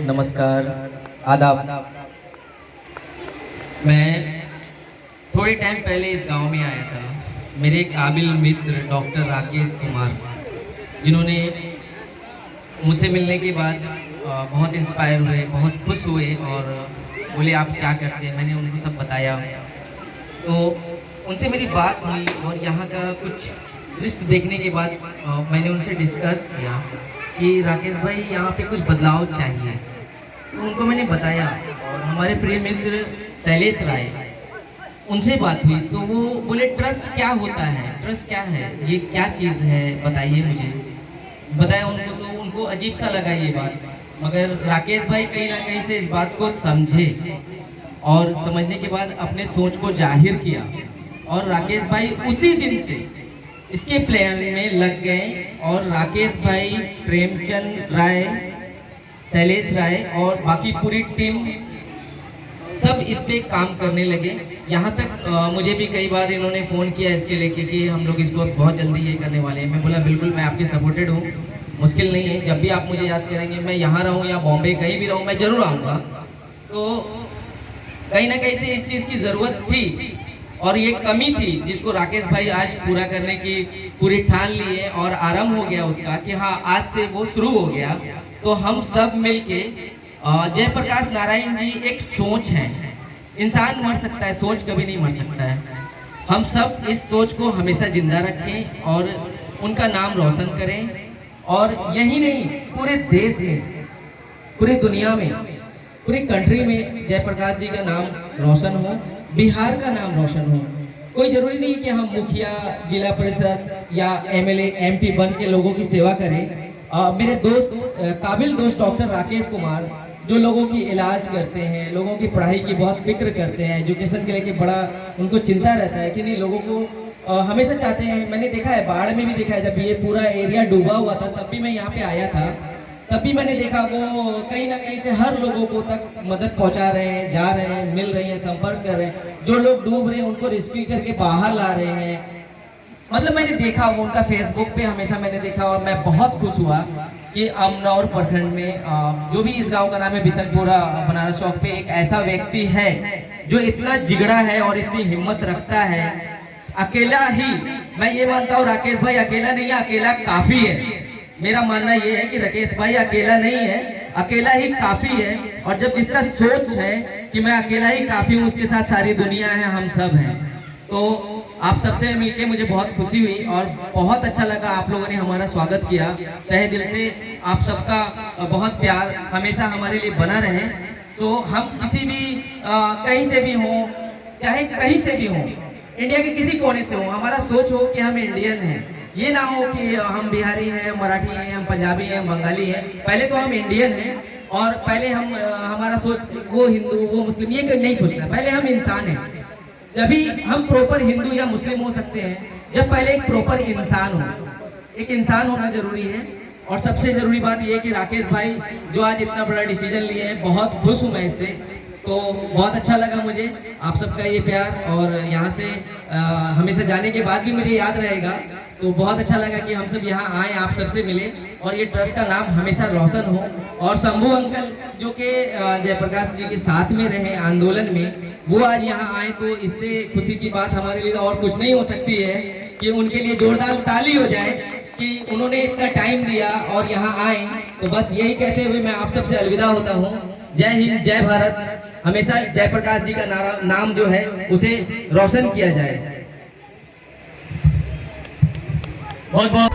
नमस्कार, आदाब। मैं थोड़े टाइम पहले इस गांव में आया था। मेरे काबिल मित्र डॉक्टर राकेश कुमार, जिन्होंने मुझसे मिलने के बाद बहुत इंस्पायर हुए, बहुत खुश हुए और बोले आप क्या करते हैं। मैंने उनको सब बताया, तो उनसे मेरी बात हुई और यहाँ का कुछ दृश्य देखने के बाद मैंने उनसे डिस्कस किया कि राकेश भाई यहाँ पे कुछ बदलाव चाहिए। तो उनको मैंने बताया और हमारे प्रिय मित्र शैलेश राय, उनसे बात हुई तो वो बोले ट्रस्ट क्या होता है, ट्रस्ट क्या है, ये क्या चीज़ है, बताइए मुझे। बताया उनको तो उनको अजीब सा लगा ये बात, मगर राकेश भाई कहीं ना कहीं से इस बात को समझे और समझने के बाद अपने सोच को जाहिर किया और राकेश भाई उसी दिन से इसके प्लान में लग गए और राकेश भाई, प्रेमचंद राय, शैलेश राय और बाकी पूरी टीम सब इस पे काम करने लगे। यहाँ तक मुझे भी कई बार इन्होंने फ़ोन किया इसके लेके कि हम लोग इसको बहुत जल्दी ये करने वाले हैं। मैं बोला बिल्कुल, मैं आपके सपोर्टेड हूँ, मुश्किल नहीं है। जब भी आप मुझे याद करेंगे, मैं यहाँ रहूँ या बॉम्बे कहीं भी रहूँ, मैं ज़रूर आऊँगा। तो कहीं ना कहीं से इस चीज़ की ज़रूरत थी और ये कमी थी जिसको राकेश भाई आज पूरा करने की पूरी ठान लिए और आरंभ हो गया उसका कि हाँ, आज से वो शुरू हो गया। तो हम सब मिलके जयप्रकाश नारायण जी एक सोच है, इंसान मर सकता है, सोच कभी नहीं मर सकता है। हम सब इस सोच को हमेशा जिंदा रखें और उनका नाम रोशन करें और यही नहीं, पूरे देश में, पूरी दुनिया में, पूरी कंट्री में जयप्रकाश जी का नाम रोशन हो, बिहार का नाम रोशन हो। कोई ज़रूरी नहीं कि हम मुखिया, जिला परिषद या एमएलए, एमपी बन के लोगों की सेवा करें। मेरे दोस्त, काबिल दोस्त डॉक्टर राकेश कुमार, जो लोगों की इलाज करते हैं, लोगों की पढ़ाई की बहुत फिक्र करते हैं, एजुकेशन के लेके बड़ा उनको चिंता रहता है कि नहीं, लोगों को हमेशा चाहते हैं। मैंने देखा है, बाढ़ में भी देखा है, जब ये पूरा एरिया डूबा हुआ था तब भी मैं यहाँ पे आया था, तब भी मैंने देखा वो कहीं ना कहीं से हर लोगों को तक मदद पहुँचा रहे हैं, जा रहे हैं, मिल रही हैं, संपर्क कर रहे हैं। जो लोग डूब रहे हैं उनको रेस्क्यू करके बाहर ला रहे हैं। मतलब मैंने देखा वो उनका फेसबुक पे हमेशा मैंने देखा और मैं बहुत खुश हुआ कि अमनौर प्रखंड में जो भी इस गांव का नाम है बिशनपुरा, बनारस चौक पे एक ऐसा व्यक्ति है जो इतना जिगड़ा है और इतनी हिम्मत रखता है। अकेला ही, मैं ये मानता हूँ राकेश भाई अकेला नहीं है, अकेला काफी है। मेरा मानना ये है कि राकेश भाई अकेला नहीं है, अकेला ही काफी है। और जब जिसका सोच है कि मैं अकेला ही काफी हूँ, उसके साथ सारी दुनिया है, हम सब हैं। तो आप सबसे मिलके मुझे बहुत खुशी हुई और बहुत अच्छा लगा। आप लोगों ने हमारा स्वागत किया, तहे दिल से आप सबका बहुत प्यार हमेशा हमारे लिए बना रहे। तो हम किसी भी कहीं से भी हों, चाहे कहीं से भी हों, इंडिया के किसी कोने से हों, हमारा सोच हो कि हम इंडियन हैं। ये ना हो कि हम बिहारी हैं, मराठी हैं, हम पंजाबी हैं, हम बंगाली हैं। पहले तो हम इंडियन हैं और पहले हम हमारा सोच वो हिंदू, वो मुस्लिम, ये नहीं सोचना। पहले हम इंसान हैं। जभी हम प्रॉपर हिंदू या मुस्लिम हो सकते हैं जब पहले एक प्रॉपर इंसान हो। एक इंसान होना जरूरी है। और सबसे जरूरी बात यह है कि राकेश भाई जो आज इतना बड़ा डिसीजन लिए हैं, बहुत खुश हूँ मैं इससे। तो बहुत अच्छा लगा मुझे आप सबका ये प्यार और यहाँ से हमेशा जाने के बाद भी मुझे याद रहेगा। तो बहुत अच्छा लगा कि हम सब यहाँ आए, आप सबसे मिले और ये ट्रस्ट का नाम हमेशा रोशन हो। और शंभू अंकल जो कि जयप्रकाश जी के साथ में रहे आंदोलन में, वो आज यहाँ आए, तो इससे खुशी की बात हमारे लिए और कुछ नहीं हो सकती है कि उनके लिए जोरदार ताली हो जाए कि उन्होंने इतना टाइम दिया और यहाँ आए। तो बस यही कहते हुए मैं आप सबसे अलविदा होता हूँ। जय हिंद, जय भारत। हमेशा जयप्रकाश जी का नाम जो है उसे रोशन किया जाए। बहुत बहुत